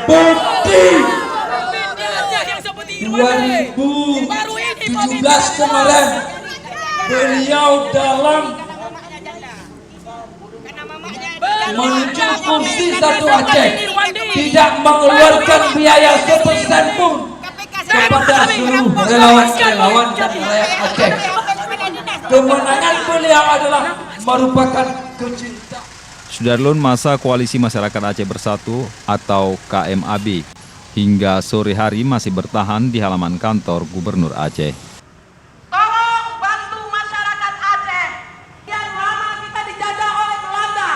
terbukti 2017 kemarin beliau dalam menuju kursi satu Aceh tidak mengeluarkan biaya sepersen pun kepada seluruh relawan-relawan dan rakyat Aceh. Kemenangan beliau adalah merupakan kecintaan. Sudarlun, masa Koalisi Masyarakat Aceh Bersatu atau KMAB hingga sore hari masih bertahan di halaman kantor Gubernur Aceh. Tolong bantu masyarakat Aceh yang lama kita dijajah oleh Belanda.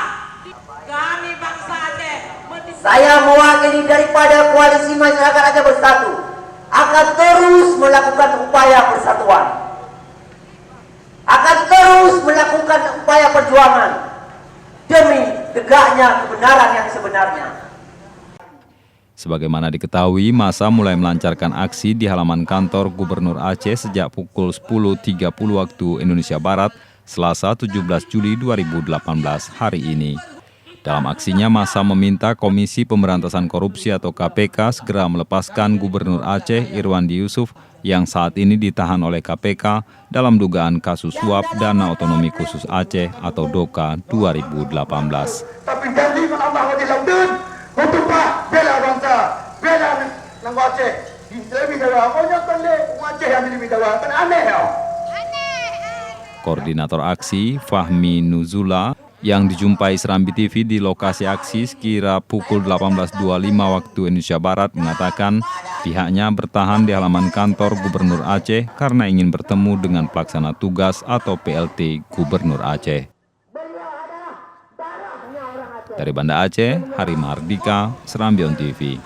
Kami bangsa Aceh. Saya mewakili daripada Koalisi Masyarakat Aceh Bersatu akan terus melakukan upaya persatuan, akan terus melakukan upaya perjuangan demi tegaknya kebenaran yang sebenarnya. Sebagaimana diketahui, massa mulai melancarkan aksi di halaman kantor Gubernur Aceh sejak pukul 10.30 waktu Indonesia Barat, Selasa 17 Juli 2018 hari ini. Dalam aksinya, massa meminta Komisi Pemberantasan Korupsi atau KPK segera melepaskan Gubernur Aceh Irwandi Yusuf yang saat ini ditahan oleh KPK dalam dugaan kasus suap Dana Otonomi Khusus Aceh atau DOKA 2018. Tapi janji dengan Allah wajib untuk bela bangsa, bela negara Aceh. Lebih dari apa yang Aceh yang lebih dari kan aneh ya. Koordinator aksi Fahmi Nuzula yang dijumpai Serambi TV di lokasi aksi sekira pukul 18.25 waktu Indonesia Barat mengatakan pihaknya bertahan di halaman kantor Gubernur Aceh karena ingin bertemu dengan pelaksana tugas atau PLT Gubernur Aceh. Dari Banda Aceh, Hari Mardika, Serambi TV.